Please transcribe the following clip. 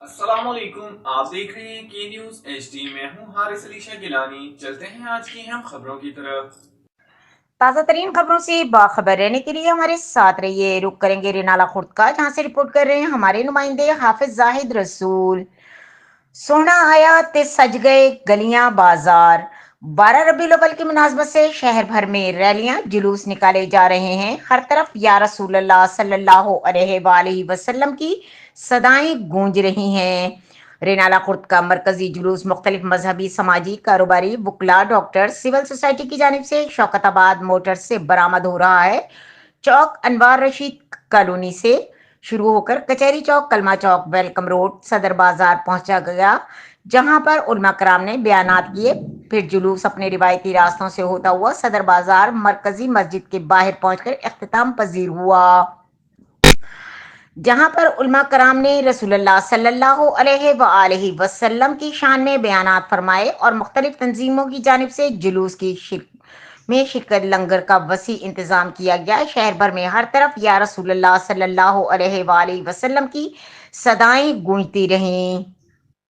अस्सलाम वालेकुम। आप देख रहे हैं के न्यूज एचडी। मैं हूं हारिस अली शाह गिलानी। चलते हैं आज की हम खबरों की तरफ। ताज़ा तरीन खबरों से बाखबर रहने के लिए हमारे साथ रहिए। रुक करेंगे रिनाला खुर्द का, जहां से रिपोर्ट कर रहे हैं हमारे नुमाइंदे हाफिज जाहिद रसूल। सोना आया ते सज गए गलियां बाजार। 12 रबीउल अव्वल की मुनासबत से शहर भर में रैलियां जुलूस निकाले जा रहे हैं। हर तरफ या रसूल अल्लाह सल्लल्लाहु अलैहि वसल्लम की सदाएं गूंज रही हैं। रेनाला खुर्द का मरकजी जुलूस मुख्तलिफ मजहबी, समाजी, कारोबारी, वुकला, डॉक्टर, सिविल सोसाइटी की जानिब से शौकताबाद मोटर्स से बरामद हो रहा है। चौक अनवार रशीद कॉलोनी से शुरू होकर कचहरी चौक, कलमा चौक, वेलकम रोड, सदर बाजार पहुंचा गया, जहां पर उलमा कराम ने बयानात किए। फिर जुलूस अपने रिवायती रास्तों से होता हुआ सदर बाजार मरकजी मस्जिद के बाहर पहुंचकर इख्तिताम पजीर हुआ, जहां पर उलमा कराम ने रसूलुल्लाह सल्लल्लाहु अलैहि वसल्लम की शान में बयानात फरमाए और मुख्तलिफ तंजीमों की जानिब से जुलूस की शिरकत लंगर का वसी इंतजाम किया गया। शहर भर में हर तरफ या रसूलुल्लाह सल्लल्लाहु अलैहि वसल्लम की सदाएं गूंजती रहीं।